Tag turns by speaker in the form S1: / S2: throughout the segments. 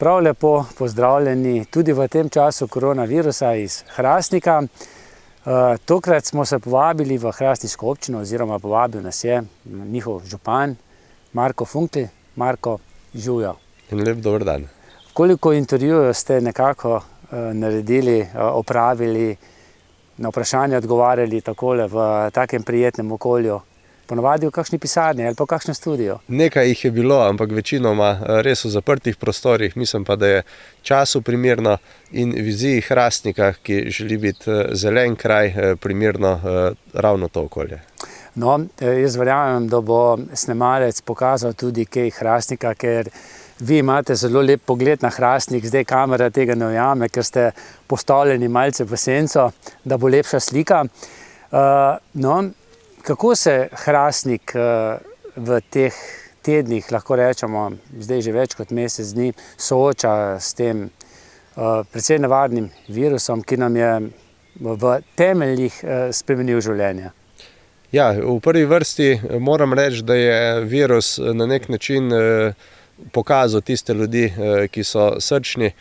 S1: Prav lepo pozdravljeni tudi v tem času koronavirusa iz Hrastnika. Tokrat smo se povabili v hrastniško občino oziroma povabil nas je njihov župan Marko Funkl. Marko, živjo.
S2: In lep dober dan.
S1: Koliko intervjujev ste nekako naredili, opravili, na vprašanje odgovarjali takole v takem prijetnem okolju? Ponavadi v kakšni pisarni ali pa v kakšnem studiu?
S2: Nekaj jih je bilo, ampak večinoma res v zaprtih prostorih. Mislim pa, da je času primerno in viziji Hrastnika, ki želi biti zelen kraj, primerno ravno to okolje.
S1: No, jaz verjamem, da bo snemalec pokazal tudi kaj Hrastnika, ker vi imate zelo lep pogled na Hrastnik. Zdaj kamera tega ne ujame, ker ste postavljeni malce v senco, da bo lepša slika. Kako se Hrastnik v teh tednih, lahko rečemo, zdaj že več kot mesec dni, sooča s tem precej nevarnim virusom, ki nam je v temeljih spremenil življenje?
S2: Ja, v prvi vrsti moram reči, da je virus na nek način pokazal tiste ljudi, ki so srčni.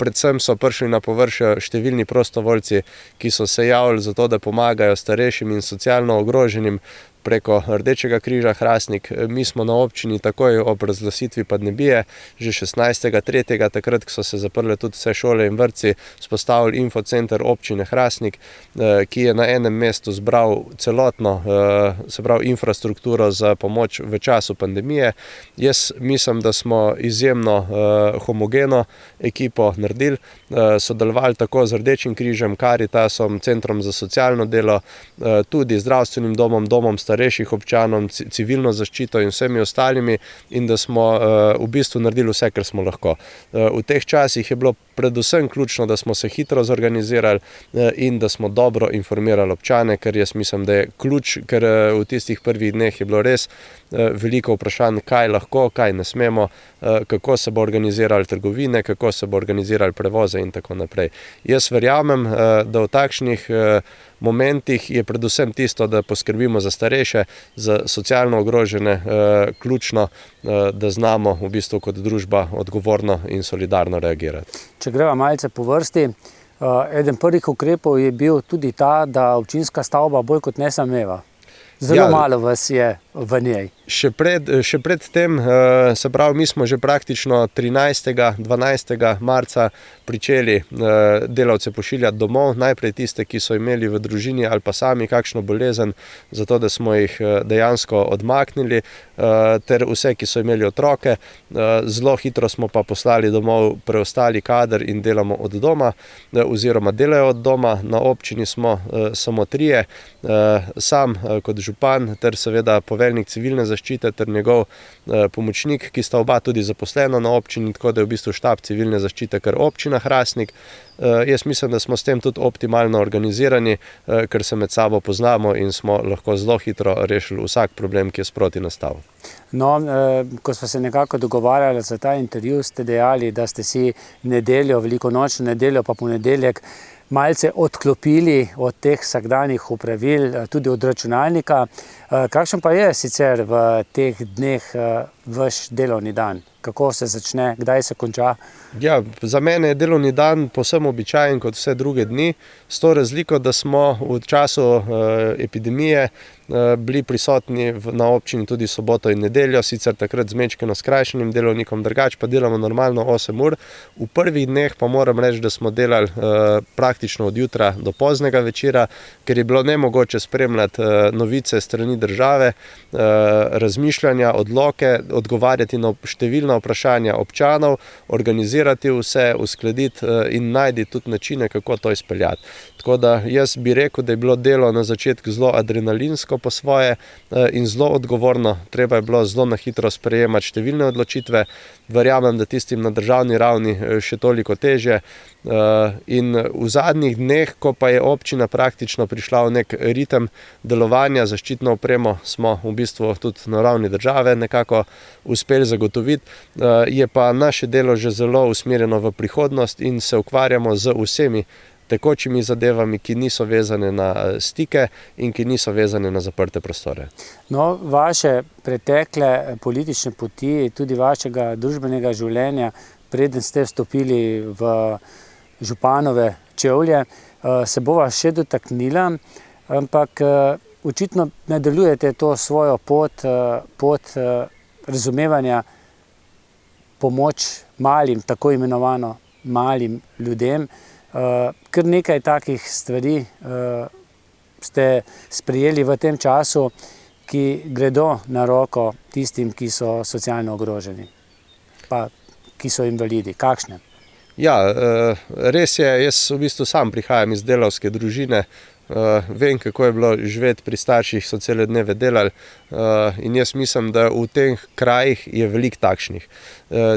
S2: Predvsem so prišli na površje številni prostovoljci, ki so se javili za to, da pomagajo starejšim in socialno ogroženim preko Rdečega križa Hrastnik. Mi smo na občini takoj ob razglasitvi pandemije, že 16.3., takrat, ko so se zaprle tudi vse šole in vrtci, vzpostavili infocenter občine Hrastnik, ki je na enem mestu zbral celotno, se pravi, infrastrukturo za pomoč v času pandemije. Jaz mislim, da smo izjemno homogeno ekipo naredili, sodelovali tako z Rdečim križem, Karitasom, Centrom za socialno delo, tudi zdravstvenim domom, domom starejših občanom, civilno zaščito in vsemi ostalimi, in da smo v bistvu naredili vse, kar smo lahko. V teh časih je bilo predvsem ključno, da smo se hitro zorganizirali in da smo dobro informirali občane, ker jaz mislim, da je ključ, ker v tistih prvih dneh je bilo res veliko vprašanj, kaj lahko, kaj ne smemo, kako se bo organizirali trgovine, kako se bo organizirali prevoze in tako naprej. Jaz verjamem, da v takšnih momentih je predvsem tisto, da poskrbimo za starejše, za socialno ogrožene, ključno, da znamo v bistvu kot družba odgovorno in solidarno reagirati.
S1: Če greva malce po vrsti, eden prvih ukrepov je bil tudi ta, da občinska stavba bolj kot ne sameva. Zelo malo vas je v njej.
S2: Še pred tem, se pravi, mi smo že praktično 13. 12. marca pričeli delavce pošiljati domov, najprej tiste, ki so imeli v družini ali pa sami kakšno bolezen, zato da smo jih dejansko odmaknili, ter vse, ki so imeli otroke. Zelo hitro smo pa poslali domov preostali kader in delamo od doma, oziroma delajo od doma. Na občini smo samo trije, sam kot župan ter seveda poveljnik civilne zaščite ter njegov pomočnik, ki sta oba tudi zaposlena na občini, tako da je v bistvu štab civilne zaščite kar občina Hrastnik. Jaz mislim, da smo s tem tudi optimalno organizirani, ker se med sabo poznamo in smo lahko zelo hitro rešili vsak problem, ki je sproti nastal.
S1: No, ko smo se nekako dogovarjali za ta intervju, ste dejali, da ste si nedeljo, velikonočno nedeljo pa ponedeljek malce odklopili od teh vsakdanjih opravil, tudi od računalnika. Kakšen pa je sicer v teh dneh vaš delovni dan? Kako se začne, kdaj se konča?
S2: Ja, za mene je delovni dan povsem običajen kot vse druge dni, s to razliko, da smo v času epidemije bili prisotni na občini tudi soboto in nedeljo, sicer takrat z majčkeno skrajšanim delovnikom, drugače pa delamo normalno 8 ur. V prvih dneh pa moram reči, da smo delali praktično od jutra do poznega večera, ker je bilo nemogoče spremljati novice strani države, razmišljanja, odloke, odgovarjati na številna vprašanja občanov, organizirati vse, uskladiti in najti tudi načine, kako to izpeljati. Tako da jaz bi rekel, da je bilo delo na začetku zelo adrenalinsko po svoje in zelo odgovorno. Treba je bilo zelo na hitro sprejemati številne odločitve. Verjamem, da tistim na državni ravni še toliko težje. In v zadnjih dneh, ko pa je občina praktično prišla v nek ritem delovanja, zaščitno opremo smo v bistvu tudi na ravni države nekako uspeli zagotoviti, je pa naše delo že zelo usmerjeno v prihodnost in se ukvarjamo z vsemi tekočimi zadevami, ki niso vezane na stike in ki niso vezane na zaprte prostore.
S1: No, vaše pretekle politične poti, tudi vašega družbenega življenja preden ste vstopili v županove čevlje, se bova še dotaknila, ampak očitno nadaljujete to svojo pot razumevanja, pomoč malim, tako imenovano malim ljudem. Kar nekaj takih stvari ste sprejeli v tem času, ki gredo na roko tistim, ki so socialno ogroženi, pa ki so invalidi. Kakšne?
S2: Ja, res je, jaz v bistvu sam prihajam iz delavske družine. Vem, kako je bilo živeti pri starših, so cele dneve delali, in jaz mislim, da v teh krajih je veliko takšnih.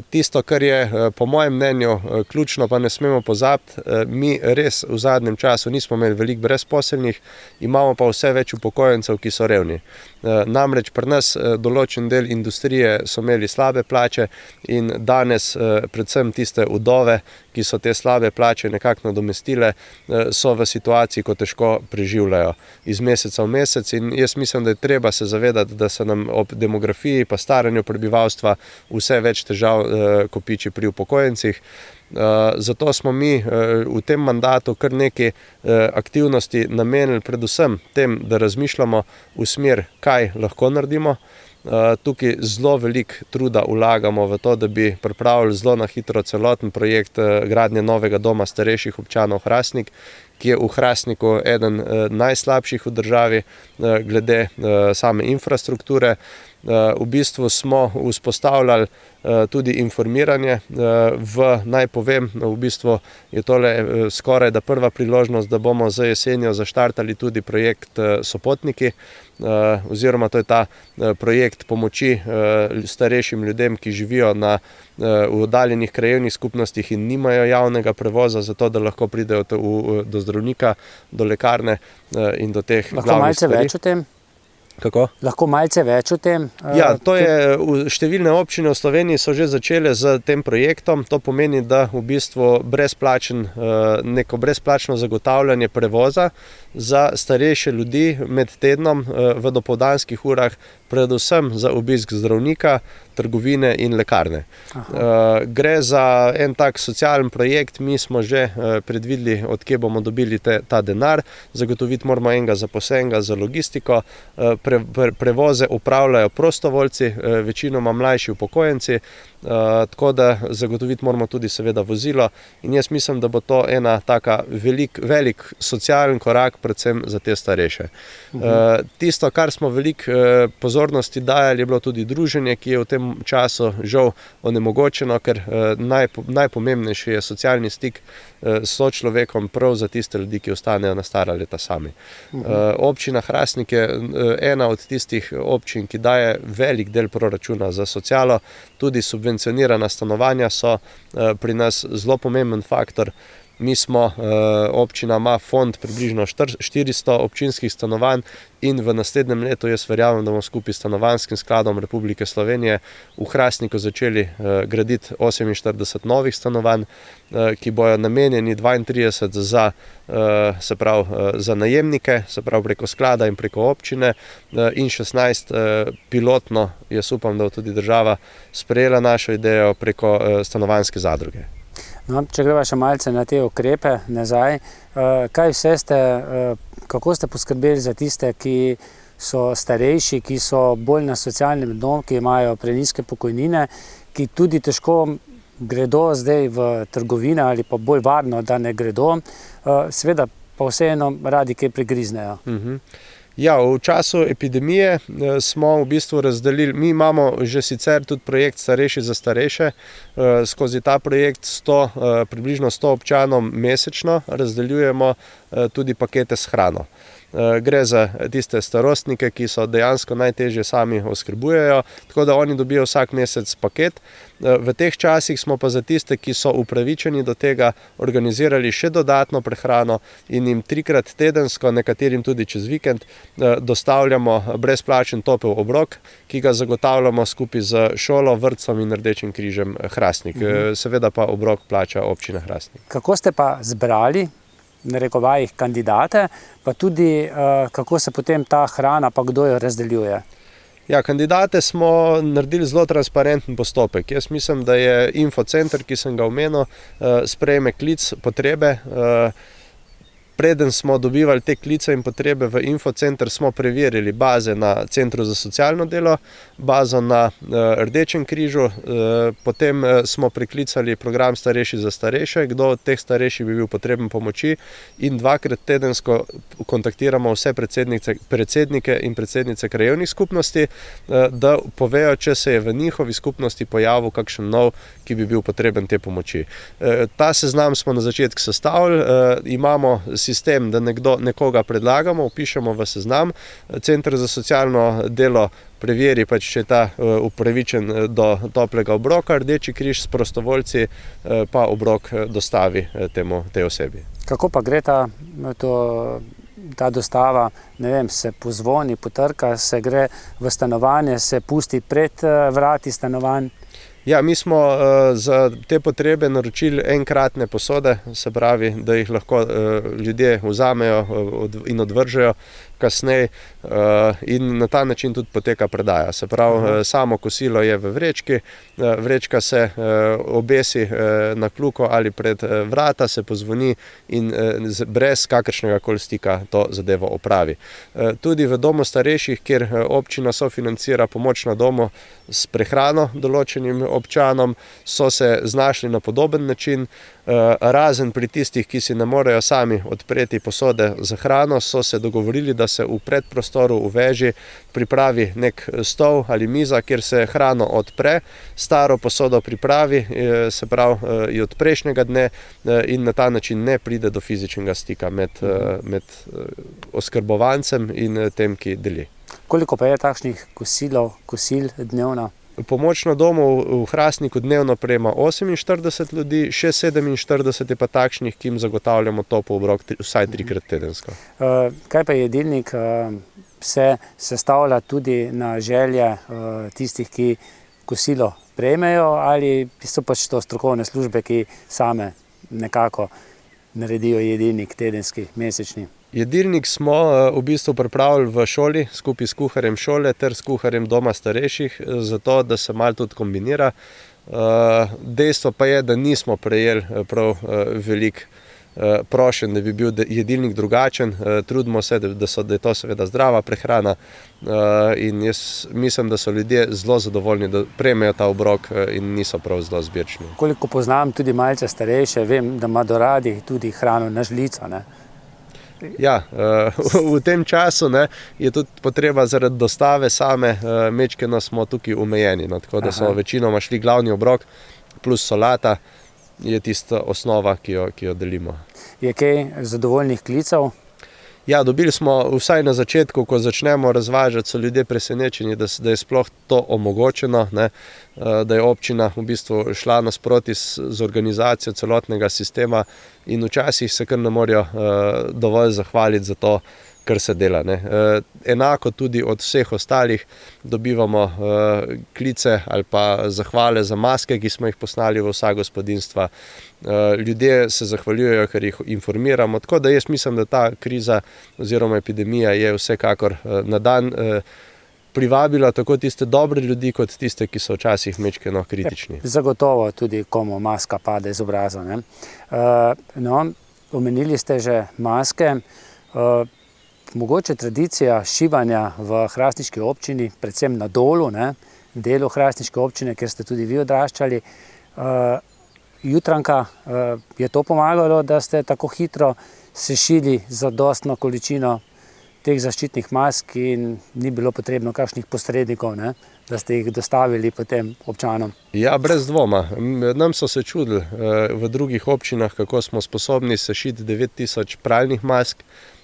S2: Tisto, kar je po mojem mnenju ključno, pa ne smemo pozabiti, mi res v zadnjem času nismo imeli veliko brezposelnih, imamo pa vse več upokojencev, ki so revni. Namreč pri nas določen del industrije so imeli slabe plače in danes predvsem tiste vdove, ki so te slabe plače nekako nadomestile, so v situaciji, ko težko preživljajo iz meseca v mesec, in jaz mislim, da je treba se zavedati, da se nam ob demografiji pa staranju prebivalstva vse več težav kopiči pri upokojencih. Zato smo mi v tem mandatu kar nekaj aktivnosti namenili predvsem tem, da razmišljamo v smer, kaj lahko naredimo. Tukaj zelo veliko truda vlagamo v to, da bi pripravili zelo na hitro celoten projekt gradnje novega doma starejših občanov Hrastnik, ki je v Hrastniku eden najslabših v državi glede same infrastrukture. V bistvu smo vzpostavljali tudi informiranje. Naj povem, v bistvu je tole skoraj da prva priložnost, da bomo za jesenjo zaštartali tudi projekt Sopotniki, oziroma to je ta projekt pomoči starejšim ljudem, ki živijo v oddaljenih krajevnih skupnostih in nimajo javnega prevoza, zato da lahko pridejo do zdravnika, do lekarne in do teh glavnih stvari.
S1: Lahko malce več o tem?
S2: Kako?
S1: Lahko malce več o tem?
S2: Ja, številne občine v Sloveniji so že začele z tem projektom. To pomeni, da v bistvu neko brezplačno zagotavljanje prevoza za starejše ljudi med tednom v dopoldanskih urah, predvsem za obisk zdravnika, trgovine in lekarne. Gre za en tak socialen projekt, mi smo že predvideli, od kje bomo dobili ta denar, zagotoviti moramo enega zaposlenega za logistiko, prevoze upravljajo prostovoljci, večinoma mlajši upokojenci, tako da zagotoviti moramo tudi seveda vozilo, in jaz mislim, da bo to ena taka velik socialen korak, predvsem za te starejše. Tisto, kar smo veliko pozornosti dajali, je bilo tudi druženje, ki je v tem času žal onemogočeno, ker najpomembnejši je socialni stik s sočlovekom prav za tiste ljudi, ki ostanejo na stara leta sami. Občina Hrastnik je ena od tistih občin, ki daje velik del proračuna za socialo, tudi subvencionirana stanovanja so pri nas zelo pomemben faktor. Mi smo, občina ima fond približno 400 občinskih stanovanj in v naslednjem letu jaz verjamem, da bomo skupaj s Stanovanjskim skladom Republike Slovenije v Hrastniku začeli graditi 48 novih stanovanj, ki bojo namenjeni 32 za najemnike, se pravi preko sklada in preko občine, in 16 pilotno, jaz upam, da bo tudi država sprejela našo idejo preko stanovanjske zadruge.
S1: No, če greva še malce na te ukrepe nazaj, kako ste poskrbeli za tiste, ki so starejši, ki so bolj na socialnem dnu, ki imajo prenizke pokojnine, ki tudi težko gredo zdaj v trgovine ali pa bolj varno, da ne gredo, seveda pa vseeno radi kaj prigriznejo.
S2: Ja, v času epidemije smo v bistvu razdelili, mi imamo že sicer tudi projekt Starejši za starejše, skozi ta projekt približno 100 občanom mesečno razdeljujemo tudi pakete s hrano. Gre za tiste starostnike, ki so dejansko najtežje sami oskrbujejo, tako da oni dobijo vsak mesec paket. V teh časih smo pa za tiste, ki so upravičeni do tega, organizirali še dodatno prehrano in jim 3-krat tedensko, nekaterim tudi čez vikend, dostavljamo brezplačen topel obrok, ki ga zagotavljamo skupaj z šolo, vrtcem in Rdečim križem Hrastnik. Seveda pa obrok plača občina Hrastnik.
S1: Kako ste pa zbrali, narekovajih, kandidate, pa tudi kako se potem ta hrana, pa kdo jo razdeljuje?
S2: Ja, kandidate smo naredili zelo transparenten postopek. Jaz mislim, da je infocenter, ki sem ga omenil, sprejme klic, potrebe. Preden smo dobivali te klice in potrebe v infocenter, smo preverili baze na Centru za socialno delo, bazo na Rdečem križu, potem smo preklicali program Starejši za starejše, kdo od teh starejših bi bil potreben pomoči, in 2-krat tedensko kontaktiramo vse predsednike in predsednice krajevnih skupnosti, da povejo, če se je v njihovi skupnosti pojavil kakšen nov, ki bi bil potreben te pomoči. Ta seznam smo na začetku sestavili, imamo sistem, da nekoga predlagamo, vpišemo v seznam, Center za socialno delo preveri, če je ta upravičen do toplega obroka, Rdeči križ s prostovoljci pa obrok dostavi tej osebi.
S1: Kako pa gre ta dostava, ne vem, se pozvoni, potrka, se gre v stanovanje, se pusti pred vrati stanovanj?
S2: Ja, mi smo za te potrebe naročili enkratne posode, se pravi, da jih lahko ljudje vzamejo in odvržejo kasneje, in na ta način tudi poteka predaja. Se pravi, samo kosilo je v vrečki, vrečka se obesi na kljuko ali pred vrata, se pozvoni in brez kakršnega koli stika to zadevo opravi. Tudi v domu starejših, kjer občina sofinancira pomoč na domu s prehrano določenim občanom, so se znašli na podoben način, razen pri tistih, ki si ne morejo sami odpreti posode za hrano, so se dogovorili, da se v predprostoru v veži pripravi nek stol ali miza, kjer se hrano odpre, staro posodo pripravi, se pravi od prejšnjega dne, in na ta način ne pride do fizičnega stika med oskrbovancem in tem, ki deli.
S1: Koliko pa je takšnih kosil dnevno?
S2: Pomoč na domu v Hrastniku dnevno prejema 48 ljudi, še 47 je pa takšnih, ki jim zagotavljamo topel obrok vsaj 3-krat tedensko.
S1: Kaj pa jedilnik se sestavlja tudi na želje tistih, ki kosilo prejmejo, ali so pač to strokovne službe, ki same nekako naredijo jedilnik tedenski, mesečni?
S2: Jedilnik smo v bistvu pripravili v šoli, skupaj s kuharjem šole ter s kuharjem doma starejših, zato da se malo tudi kombinira. Dejstvo pa je, da nismo prejeli prav veliko prošenj, da bi bil jedilnik drugačen. Trudimo se, da je to seveda zdrava prehrana, in jaz mislim, da so ljudje zelo zadovoljni, da prejmejo ta obrok in niso prav zelo zbirčni.
S1: Koliko poznam tudi malce starejše, vem, da imajo radi tudi hrano na žlico, ne?
S2: Ja, v tem času je tudi potreba zaradi dostave same, majčkeno smo tukaj omejeni, tako da so večinoma šli glavni obrok plus solata, je tista osnova, ki jo delimo.
S1: Je kaj zadovoljnih klicev?
S2: Ja, dobili smo vsaj na začetku, ko začnemo razvažati, so ljudje presenečeni, da je sploh to omogočeno, da je občina v bistvu šla nasproti z organizacijo celotnega sistema, in včasih se kar ne morejo dovolj zahvaliti za to, kar se dela. Enako tudi od vseh ostalih dobivamo klice ali pa zahvale za maske, ki smo jih poslali v vsa gospodinjstva. Ljudje se zahvaljujejo, ker jih informiramo, tako da jaz mislim, da ta kriza oziroma epidemija je vsekakor na dan privabila tako tiste dobre ljudi, kot tiste, ki so včasih majčkeno kritični.
S1: Zagotovo tudi komu maska pade z obraza. Omenili ste že maske. Mogoče tradicija šivanja v hrastniški občini, predvsem na Dolu, delu hrastniške občine, kjer ste tudi vi odraščali. Jutranka, je to pomagalo, da ste tako hitro sešili zadostno količino teh zaščitnih mask in ni bilo potrebno kakšnih posrednikov, da ste jih dostavili potem občanom?
S2: Ja, brez dvoma. Nam so se čudili v drugih občinah, kako smo sposobni sešiti 9000 pralnih mask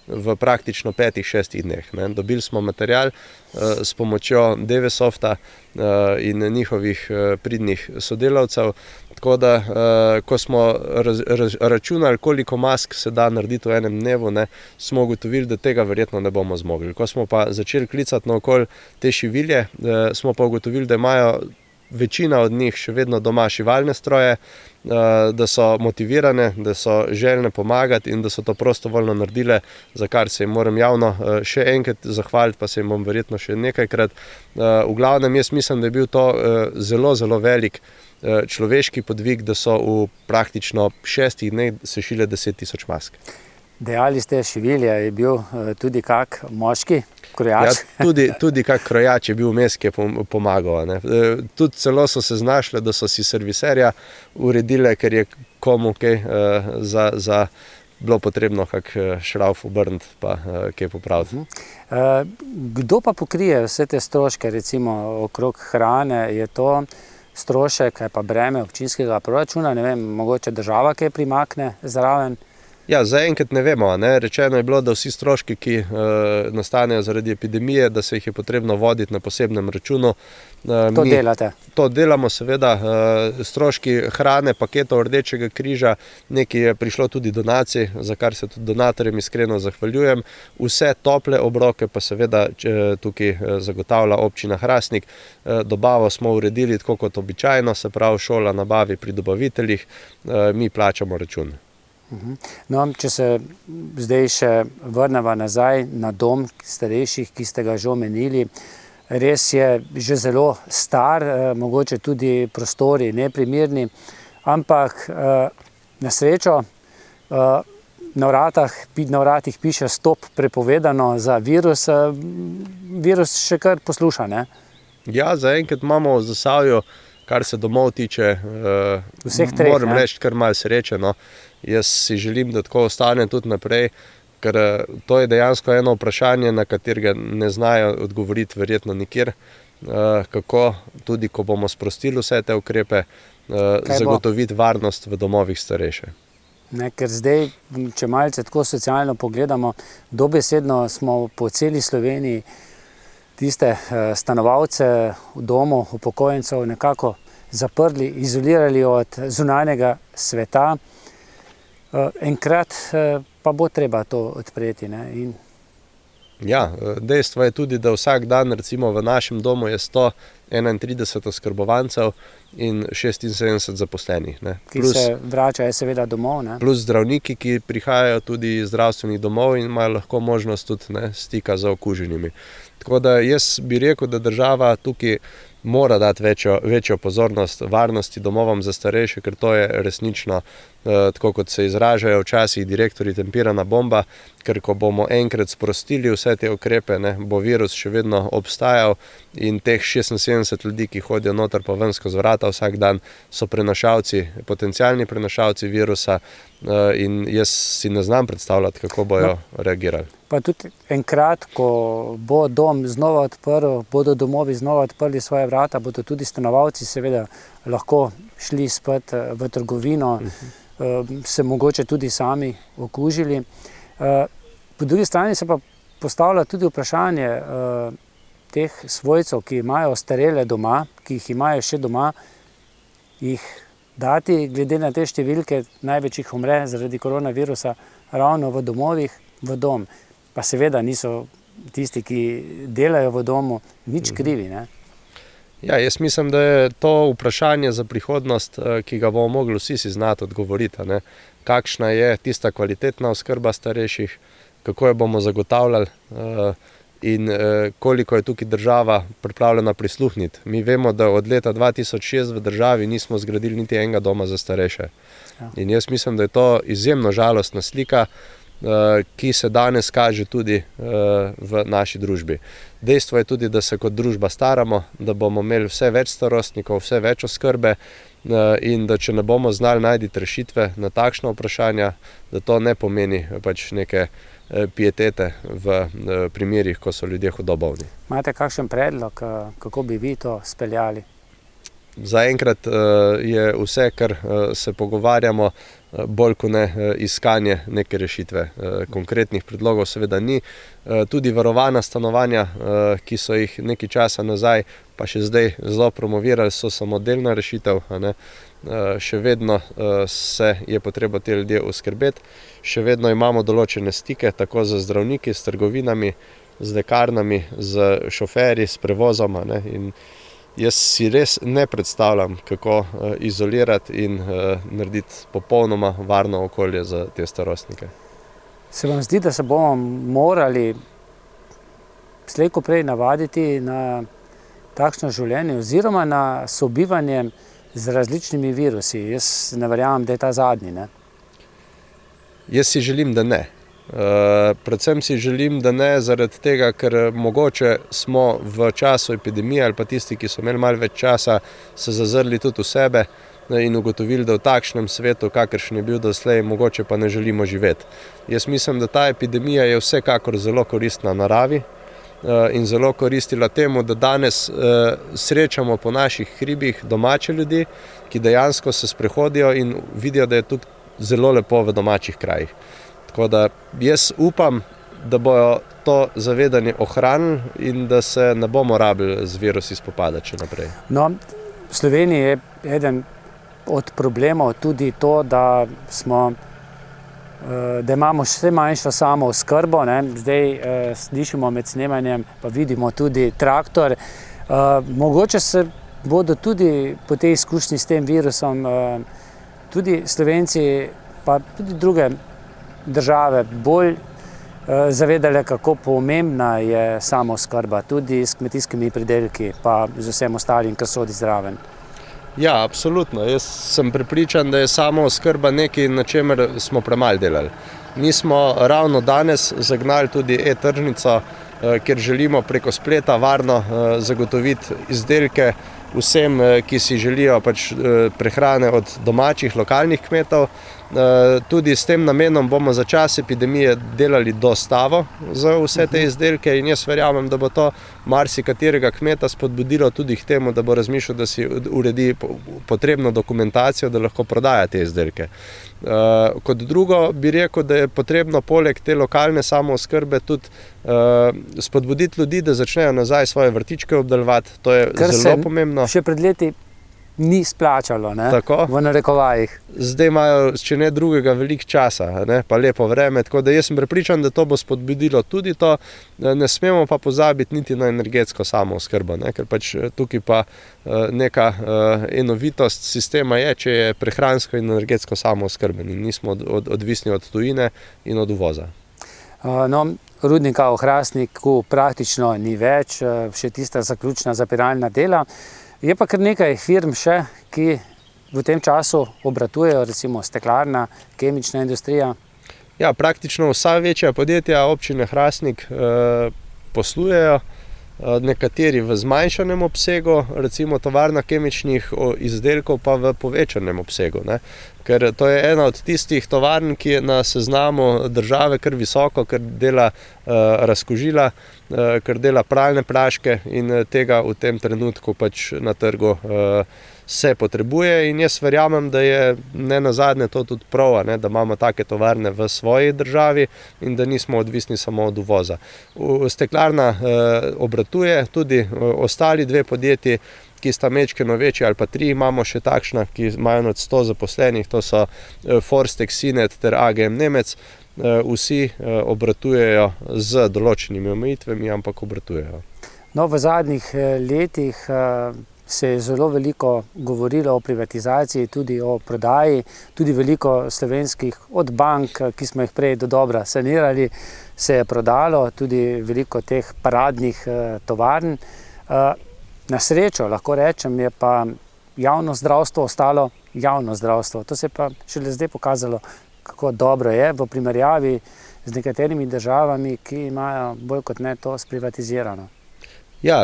S2: v praktično 5-6 dneh. Dobili smo material s pomočjo Devesofta in njihovih pridnih sodelavcev, tako da, ko smo računali, koliko mask se da narediti v enem dnevu, smo ugotovili, da tega verjetno ne bomo zmogli. Ko smo pa začeli klicati naokoli te šivilje, smo pa ugotovili, da imajo večina od njih še vedno doma šivalne stroje, da so motivirane, da so željne pomagati in da so to prostovoljno naredile, za kar se jim moram javno še enkrat zahvaliti, pa se jim bom verjetno še nekajkrat. V glavnem, jaz mislim, da je bil to zelo, zelo velik človeški podvig, da so v praktično 6 dneh sešile 10 000 mask.
S1: Dejali ste, šivilja je bil tudi kak moški krojač?
S2: Ja, tudi kak krojač je bil vmes, ki je pomagal. Ne. Tudi celo so se znašle, da so si serviserja uredile, ker je komu kaj za bilo potrebno kak šrauf obrniti pa kaj popraviti.
S1: Kdo pa pokrije vse te stroške, recimo okrog hrane? Je to strošek, pa breme občinskega proračuna? Ne vem, mogoče država kaj primakne zraven?
S2: Ja, zaenkrat ne vemo. Ne. Rečeno je bilo, da vsi stroški, ki nastanejo zaradi epidemije, da se jih je potrebno voditi na posebnem računu.
S1: To delate?
S2: To delamo, seveda. Stroški hrane, paketov Rdečega križa, nekaj je prišlo tudi donacij, za kar se tudi donatorjem iskreno zahvaljujem. Vse tople obroke pa seveda tukaj zagotavlja občina Hrastnik. Dobavo smo uredili tako kot običajno, se pravi šola nabavi pri dobaviteljih, mi plačamo račun.
S1: No, če se zdaj še vrnemo nazaj na dom starejših, ki ste ga že omenili, res je že zelo star, mogoče tudi prostori neprimerni, ampak na srečo na vratih piše stop prepovedano za virus. Virus še kar posluša, ne?
S2: Ja, zaenkrat imamo v Zasavju, kar se domov tiče, moram reči kar malo sreče, no. Jaz si želim, da tako ostane tudi naprej, ker to je dejansko eno vprašanje, na katerega ne znajo odgovoriti verjetno nikjer, kako tudi, ko bomo sprostili vse te ukrepe, zagotoviti varnost v domovih starejše.
S1: Ne, ker zdaj, če malce tako socialno pogledamo, dobesedno smo po celi Sloveniji tiste stanovalce v domu upokojencev nekako zaprli, izolirali od zunanjega sveta. Enkrat pa bo treba to odpreti, ne?
S2: Ja, dejstvo je tudi, da vsak dan recimo v našem domu je 131 oskrbovancev in 76 zaposlenih. Ne.
S1: Ki se vračajo seveda domov, ne?
S2: Plus zdravniki, ki prihajajo tudi iz zdravstvenih domov in imajo lahko možnost tudi, ne, stika z okuženimi. Tako da jaz bi rekel, da država tukaj mora dati večjo pozornost varnosti domovom za starejše, ker to je resnično, tako kot se izražajo včasih direktorji, tempirana bomba, ker ko bomo enkrat sprostili vse te ukrepe, ne, bo virus še vedno obstajal in teh 76 ljudi, ki hodijo noter pa ven skozi vrata vsak dan, so prenašalci, potencialni prenašalci virusa in jaz si ne znam predstavljati, kako bojo reagirali.
S1: Pa tudi enkrat, ko bo dom znova odprl, bodo domovi znova odprli svoje vrata, bodo tudi stanovalci seveda lahko šli spet v trgovino, se mogoče tudi sami okužili. Po drugi strani se pa postavlja tudi vprašanje teh svojcev, ki imajo ostarele doma, ki jih imajo še doma, jih dati, glede na te številke, največ jih umre zaradi koronavirusa ravno v domovih, v dom. Pa seveda niso tisti, ki delajo v domu, nič krivi, ne?
S2: Ja, jaz mislim, da je to vprašanje za prihodnost, ki ga bomo mogli vsi si znati odgovoriti, ne? Kakšna je tista kvalitetna oskrba starejših, kako jo bomo zagotavljali in koliko je tukaj država pripravljena prisluhniti. Mi vemo, da od leta 2006 v državi nismo zgradili niti enega doma za starejše. Ja. In jaz mislim, da je to izjemno žalostna slika, ki se danes kaže tudi v naši družbi. Dejstvo je tudi, da se kot družba staramo, da bomo imeli vse več starostnikov, vse več oskrbe in da če ne bomo znali najti rešitve na takšna vprašanja, da to ne pomeni pač neke pietete v primerih, ko so ljudje hudo bolni.
S1: Imate kakšen predlog, kako bi vi to speljali?
S2: Zaenkrat je vse, kar se pogovarjamo, bolj kot ne iskanje neke rešitve. Konkretnih predlogov seveda ni. Tudi varovana stanovanja, ki so jih nekaj časa nazaj, pa še zdaj zelo promovirali, so samodelna rešitev, ne. Še vedno se je potreba te ljudje oskrbeti, še vedno imamo določene stike, tako z zdravniki, s trgovinami, z lekarnami, z šoferji, s prevozoma, ne. In Jaz si res ne predstavljam, kako izolirati in narediti popolnoma varno okolje za te starostnike.
S1: Se vam zdi, da se bomo morali slej ko prej navaditi na takšno življenje oziroma na sobivanje z različnimi virusi? Jaz ne verjamem, da je ta zadnji, ne?
S2: Jaz si želim, da ne. Predvsem si želim, da ne zaradi tega, ker mogoče smo v času epidemije ali pa tisti, ki so imeli malo več časa, se zazrli tudi v sebe in ugotovili, da v takšnem svetu, kakršen je bil doslej, mogoče pa ne želimo živeti. Jaz mislim, da ta epidemija je vsekakor zelo koristna naravi in zelo koristila temu, da danes srečamo po naših hribih domače ljudi, ki dejansko se sprehodijo in vidijo, da je tudi zelo lepo v domačih krajih. Tako da jaz upam, da bojo to zavedanje ohranili in da se ne bomo rabili z virusi spopadati še naprej.
S1: No, v Sloveniji je eden od problemov tudi to, da imamo vse manjšo samooskrbo, ne. Zdaj slišimo med snemanjem, pa vidimo tudi traktor. Mogoče se bodo tudi po tej izkušnji s tem virusom tudi Slovenci, pa tudi druge države bolj zavedale, kako pomembna je samooskrba, tudi s kmetijskimi pridelki, pa z vsem ostalim, kar sodi zraven.
S2: Ja, absolutno. Jaz sem prepričan, da je samooskrba nekaj, na čemer smo premalo delali. Mi smo ravno danes zagnali tudi e-tržnico, kjer želimo preko spleta varno zagotoviti izdelke vsem, ki si želijo prehrane od domačih, lokalnih kmetov. Tudi s tem namenom bomo za čas epidemije delali dostavo za vse te izdelke in jaz verjamem, da bo to marsikaterega kmeta spodbudilo tudi k temu, da bo razmišljal, da si uredi potrebno dokumentacijo, da lahko prodaja te izdelke. Kot drugo bi rekel, da je potrebno poleg te lokalne samooskrbe tudi spodbuditi ljudi, da začnejo nazaj svoje vrtičke obdelovati. To je zelo pomembno.
S1: Še pred leti ni splačalo, ne?
S2: Tako.
S1: V narekovajih.
S2: Zdaj imajo, če ne drugega, veliko časa, ne? Pa lepo vreme, tako da jaz sem prepričan, da to bo spodbudilo tudi to. Ne smemo pa pozabiti niti na energetsko samooskrbo, ne? Ker tukaj pa neka enovitost sistema je, če je prehransko in energetsko samooskrben in nismo odvisni od tujine in od uvoza.
S1: No, rudnika v Hrastniku praktično ni več, še tista zaključna zapiralna dela. Je pa kar nekaj firm še, ki v tem času obratujejo, recimo steklarna, kemična industrija.
S2: Ja, praktično vsa večja podjetja občine Hrastnik poslujejo, nekateri v zmanjšanem obsegu, recimo tovarna kemičnih izdelkov pa v povečanem obsegu, ne. Ker to je ena od tistih tovarn, ki je na seznamu države kar visoko, ker dela razkužila, ker dela pralne praške in tega v tem trenutku na trgu se potrebuje in jaz verjamem, da je nenazadnje to tudi prav, ne, da imamo take tovarne v svoji državi in da nismo odvisni samo od uvoza. Steklarna obratuje, tudi ostali dve podjetji, ki sta majčkeno večji ali pa tri, imamo še takšna, ki imajo nad 100 zaposlenih, to so Forstex, Sinet ter AGM Nemec. Vsi obratujejo z določenimi omejitvami, ampak obratujejo.
S1: No, v zadnjih letih se je zelo veliko govorilo o privatizaciji, tudi o prodaji, tudi veliko slovenskih od bank, ki smo jih prej dodobra sanirali, se je prodalo, tudi veliko teh paradnih tovarn. Na srečo, lahko rečem, je pa javno zdravstvo ostalo javno zdravstvo. To se je pa šele zdaj pokazalo, kako dobro je v primerjavi z nekaterimi državami, ki imajo bolj kot ne to sprivatizirano.
S2: Ja,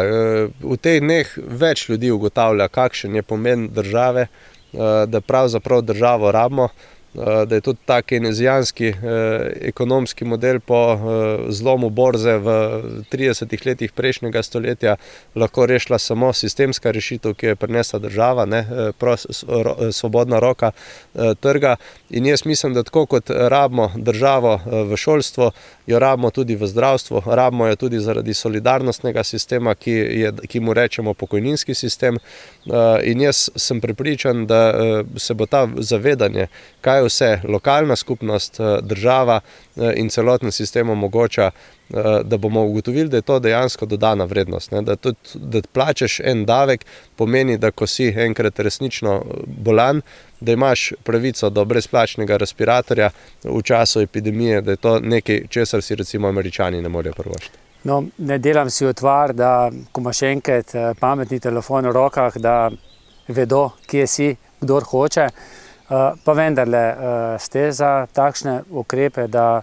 S2: v teh dneh več ljudi ugotavlja, kakšen je pomen države, da pravzaprav državo rabimo, da je tudi ta keynezijanski ekonomski model po zlomu borze v 30 letih prejšnjega stoletja lahko rešila samo sistemska rešitev, ki je prinesla država, ne, svobodna roka trga. In jaz mislim, da tako kot rabimo državo v šolstvo, jo rabimo tudi v zdravstvu, rabimo jo tudi zaradi solidarnostnega sistema, ki mu rečemo pokojninski sistem. In jaz sem prepričan, da se bo ta zavedanje, kaj vse lokalna skupnost, država in celoten sistem omogoča, da bomo ugotovili, da je to dejansko dodana vrednost. Ne? Da plačeš en davek, pomeni, da ko si enkrat resnično bolan, da imaš pravico do brezplačnega respiratorja v času epidemije, da je to nekaj, česar si recimo Američani ne morejo privoščiti.
S1: No, ne delam si utvar, da ko imaš enkrat pametni telefon v rokah, da vedo, kje si, kdor hoče, pa vendarle ste za takšne ukrepe, da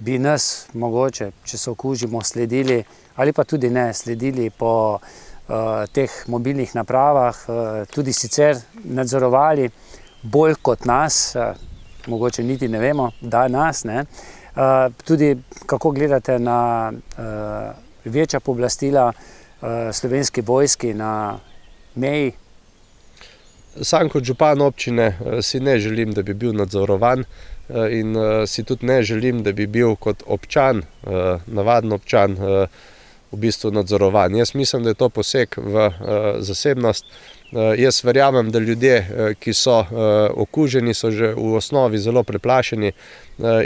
S1: bi nas mogoče, če se okužimo, sledili ali pa tudi ne, sledili po teh mobilnih napravah, tudi sicer nadzorovali bolj kot nas, mogoče niti ne vemo, da nas, ne. Tudi kako gledate na večja pooblastila Slovenski vojski na meji?
S2: Sam kot župan občine si ne želim, da bi bil nadzorovan in si tudi ne želim, da bi bil kot občan, navaden občan, v bistvu nadzorovan. Jaz mislim, da je to poseg v zasebnost. Jaz verjamem, da ljudje, ki so okuženi, so že v osnovi zelo preplašeni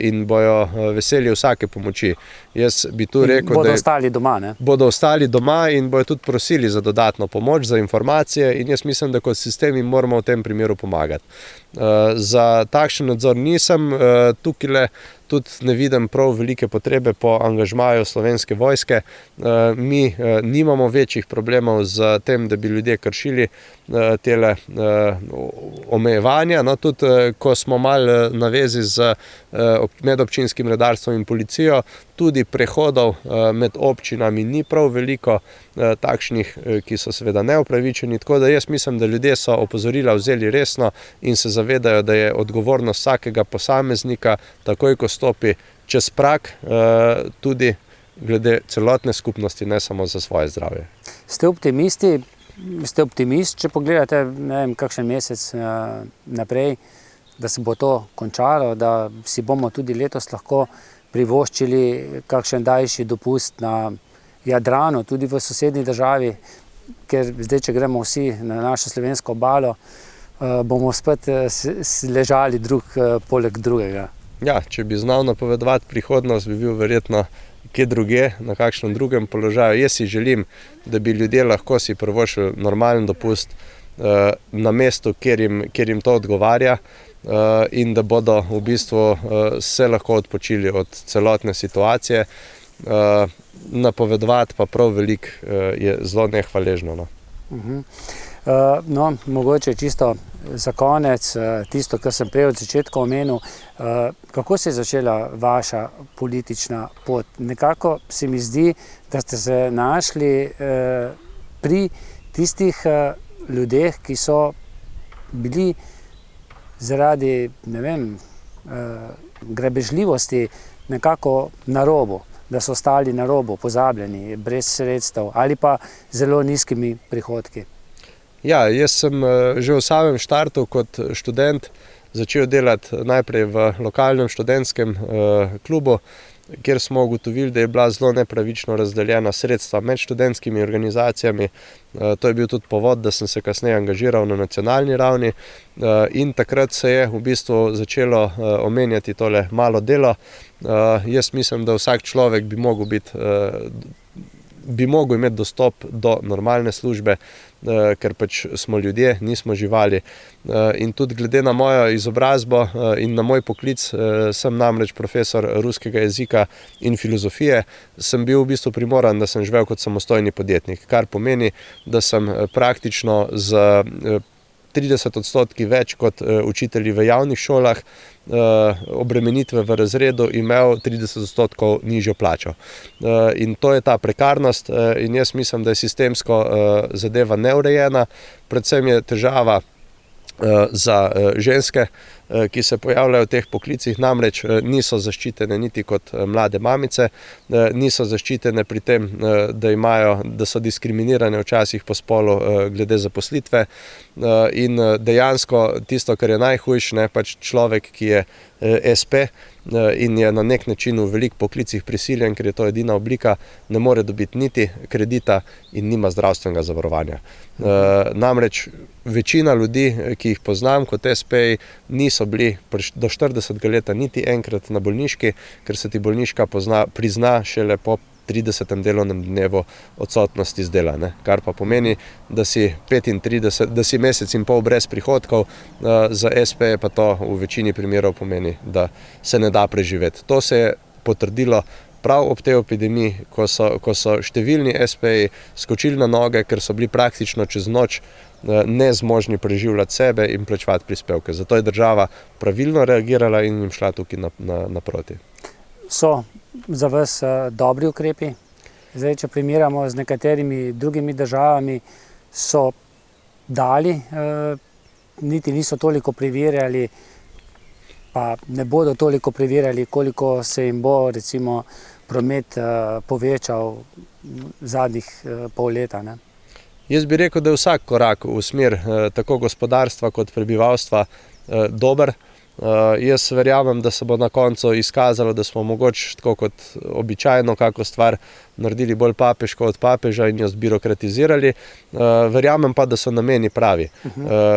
S2: in bojo veseli vsake pomoči. Jaz bi tu rekel,
S1: bodo ostali doma, ne?
S2: Bodo ostali doma in bojo tudi prosili za dodatno pomoč, za informacije in jaz mislim, da kot sistem jim moramo v tem primeru pomagati. Za takšen nadzor nisem, tukaj tudi ne vidim prav velike potrebe po angažmaju Slovenske vojske. Mi nimamo večjih problemov z tem, da bi ljudje kršili tele omejevanja. No, tudi ko smo malo na vezi z medobčinskim redarstvom in policijo, tudi prehodov med občinami ni prav veliko takšnih, ki so seveda neupravičeni, tako da jaz mislim, da ljudje so opozorila vzeli resno in se zavedajo, da je odgovornost vsakega posameznika, takoj ko stopi čez prag, tudi glede celotne skupnosti, ne samo za svoje zdravje.
S1: Ste optimist, če pogledate, ne vem, kakšen mesec naprej, da se bo to končalo, da si bomo tudi letos lahko privoščili kakšen daljši dopust na Jadranu, tudi v sosednji državi, ker zdaj, če gremo vsi na našo slovensko obalo, bomo spet ležali drug poleg drugega.
S2: Ja, če bi znal napovedovati prihodnost, bi bil verjetno kje druge, na kakšnem drugem položaju. Jaz si želim, da bi ljudje lahko si privoščili normalen dopust na mestu, kjer jim to odgovarja, in da bodo v bistvu se lahko odpočili od celotne situacije. Napovedovati pa prav veliko je zelo nehvaležno. No.
S1: No, mogoče čisto za konec, tisto, kar sem prej od začetka omenil, kako se je začela vaša politična pot? Nekako se mi zdi, da ste se našli pri tistih ljudeh, ki so bili zaradi, ne vem, grabežljivosti nekako na robu, da so ostali na robu, pozabljeni, brez sredstev ali pa zelo nizkimi prihodki.
S2: Ja, jaz sem že v samem štartu kot študent začel delati najprej v lokalnem študentskem klubu, kjer smo ugotovili, da je bila zelo nepravično razdeljena sredstva med študentskimi organizacijami. To je bil tudi povod, da sem se kasneje angažiral na nacionalni ravni in takrat se je v bistvu začelo omenjati tole malo delo. Jaz mislim, da vsak človek bi mogel imeti dostop do normalne službe, ker pač smo ljudje, nismo živali. In tudi glede na mojo izobrazbo in na moj poklic, sem namreč profesor ruskega jezika in filozofije, sem bil v bistvu primoran, da sem živel kot samostojni podjetnik, kar pomeni, da sem praktično z 30% več kot učitelji v javnih šolah, obremenitve v razredu imel 30% nižjo plačo. In to je ta prekarnost in jaz mislim, da je sistemsko zadeva neurejena, predvsem je težava za ženske, ki se pojavljajo v teh poklicih, namreč niso zaščitene niti kot mlade mamice, niso zaščitene pri tem, da so diskriminirane včasih po spolu glede zaposlitve in dejansko tisto, kar je najhujše, pač človek, ki je SP in je na nek način v velikih poklicih prisiljen, ker je to edina oblika, ne more dobiti niti kredita in nima zdravstvenega zavarovanja. Namreč večina ljudi, ki jih poznam kot SP-ji, niso niso bili do 40 leta niti enkrat na bolniški, ker se ti bolniška prizna šele po 30. delovnem dnevu odsotnosti z dela, ne? Kar pa pomeni, da si mesec in pol brez prihodkov, za SP pa to v večini primerov pomeni, da se ne da preživeti. To se je potrdilo prav ob tej epidemiji, ko so številni SP-ji skočili na noge, ker so bili praktično čez noč nezmožni preživljati sebe in plačevati prispevke. Zato je država pravilno reagirala in jim šla tukaj naproti.
S1: So za vas dobri ukrepi? Zdaj, če primerjamo z nekaterimi drugimi državami, so dali, niti niso toliko preverjali, pa ne bodo toliko preverjali, koliko se jim bo recimo promet povečal zadnjih pol leta, ne?
S2: Jaz bi rekel, da je vsak korak v smer tako gospodarstva kot prebivalstva dober. Jaz verjamem, da se bo na koncu izkazalo, da smo mogoče tako kot običajno kako stvar naredili bolj papeško od papeža in jo zbirokratizirali. Verjamem pa, da so nameni pravi,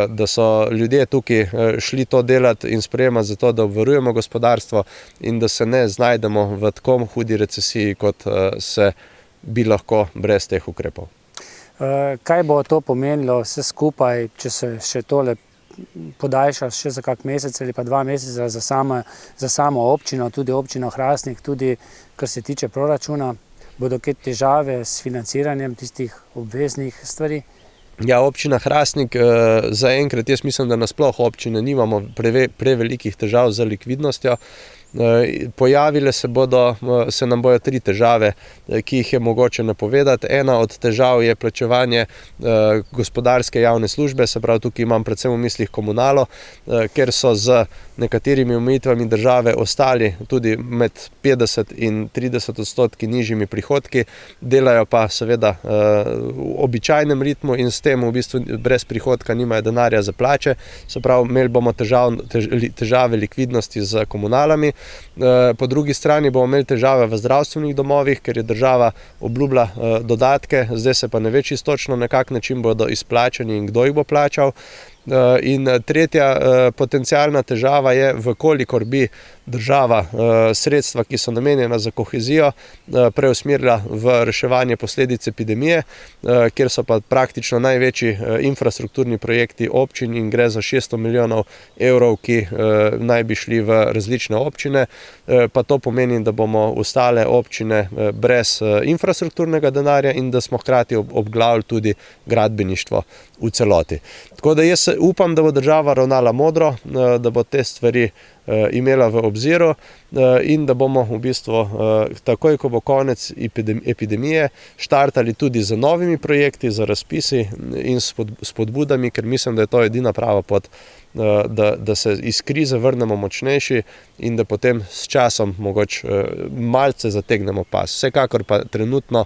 S2: da so ljudje tukaj šli to delati in sprejemati zato, da obvarujemo gospodarstvo in da se ne znajdemo v tako hudi recesiji, kot se bi lahko brez teh ukrepov.
S1: Kaj bo to pomenilo vse skupaj, če se še tole podaljša še za kak mesec ali pa 2 meseca za samo občino, tudi občino Hrastnik, tudi kar se tiče proračuna? Bodo kaj težave s financiranjem tistih obveznih stvari?
S2: Ja, občina Hrastnik zaenkrat, jaz mislim, da nasploh občine nimamo prevelikih težav z likvidnostjo. Pojavile se nam bojo 3 težave, ki jih je mogoče napovedati. Ena od težav je plačevanje gospodarske javne službe, se pravi, tukaj imam predvsem v mislih komunalo, ker so z nekaterimi omejitvami države ostali tudi med 50 in 30% nižjimi prihodki, delajo pa seveda v običajnem ritmu in s tem v bistvu brez prihodka nimajo denarja za plače, se pravi, imeli bomo težave likvidnosti z komunalami. Po drugi strani bomo imeli težave v zdravstvenih domovih, ker je država obljubila dodatke, zdaj se pa ne ve čisto točno, na kak način bodo izplačani in kdo jih bo plačal. In tretja potencialna težava je, vkolikor bi država sredstva, ki so namenjena za kohezijo, preusmerila v reševanje posledic epidemije, kjer so pa praktično največji infrastrukturni projekti občin in gre za 600 milijonov evrov, ki naj bi šli v različne občine, pa to pomeni, da bomo ostale občine brez infrastrukturnega denarja in da smo hkrati obglavili tudi gradbeništvo v celoti. Tako da jaz upam, da bo država ravnala modro, da bo te stvari imela v obziru in da bomo v bistvu takoj, ko bo konec epidemije, štartali tudi z novimi projekti, z razpisi in spodbudami, ker mislim, da je to edina prava pot, da se iz krize vrnemo močnejši in da potem s časom mogoče malce zategnemo pas. Vsekakor pa trenutno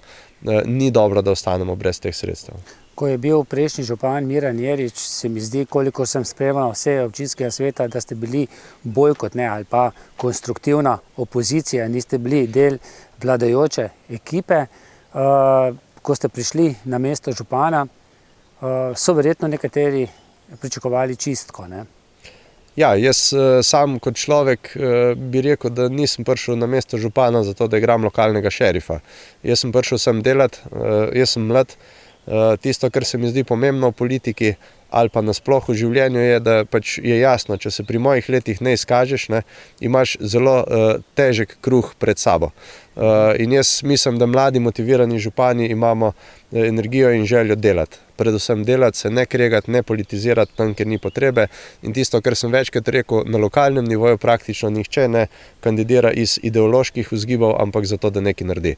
S2: ni dobro, da ostanemo brez teh sredstev.
S1: Ko je bil prejšnji župan Miran Jerič, se mi zdi, koliko sem spremljal vse občinskega sveta, da ste bili bolj kot ne ali pa konstruktivna opozicija, niste bili del vladajoče ekipe. Ko ste prišli na mesto župana, so verjetno nekateri pričakovali čistko, ne?
S2: Ja, jaz sam kot človek bi rekel, da nisem prišel na mesto župana zato, da igram lokalnega šerifa. Jaz sem prišel sem delati, jaz sem mlad. Tisto, kar se mi zdi pomembno v politiki ali pa nasploh v življenju je, da pač je jasno, če se pri mojih letih ne izkažeš, ne, imaš zelo težek kruh pred sabo. In jaz mislim, da mladi motivirani župani imamo energijo in željo delati. Predvsem delati, se ne kregati, ne politizirati tam, kjer ni potrebe. In tisto, kar sem večkrat rekel, na lokalnem nivoju praktično nihče ne kandidira iz ideoloških vzgibov, ampak zato, da nekaj naredi.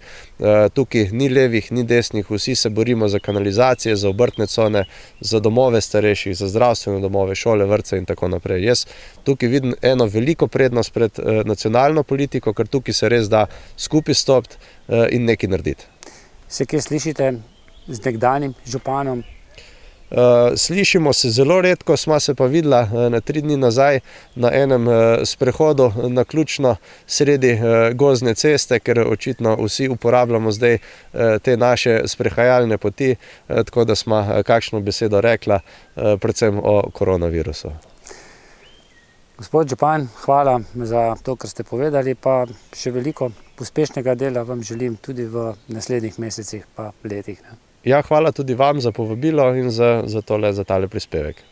S2: Tukaj ni levih, ni desnih, vsi se borimo za kanalizacije, za obrtne cone, za domove starejših, za zdravstvene domove, šole, vrtce in tako naprej. Jaz tukaj vidim eno veliko prednost pred nacionalno politiko, ker tukaj se res da skupaj stopiti in nekaj narediti.
S1: Se kje slišite z nekdanjim županom?
S2: Slišimo se zelo redko, sva se pa videla na 3 dni nazaj na enem sprehodu naključno sredi gozdne ceste, ker očitno vsi uporabljamo zdaj te naše sprehajalne poti, tako da sva kakšno besedo rekla, predvsem o koronavirusu.
S1: Gospod župan, hvala za to, kar ste povedali, pa še veliko uspešnega dela vam želim tudi v naslednjih mesecih pa letih.
S2: Ja, hvala tudi vam za povabilo in za tale prispevek.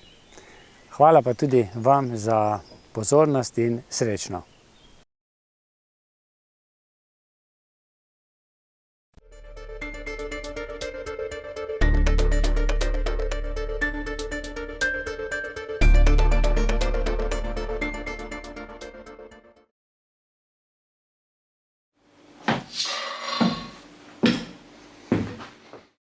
S1: Hvala pa tudi vam za pozornost in srečno.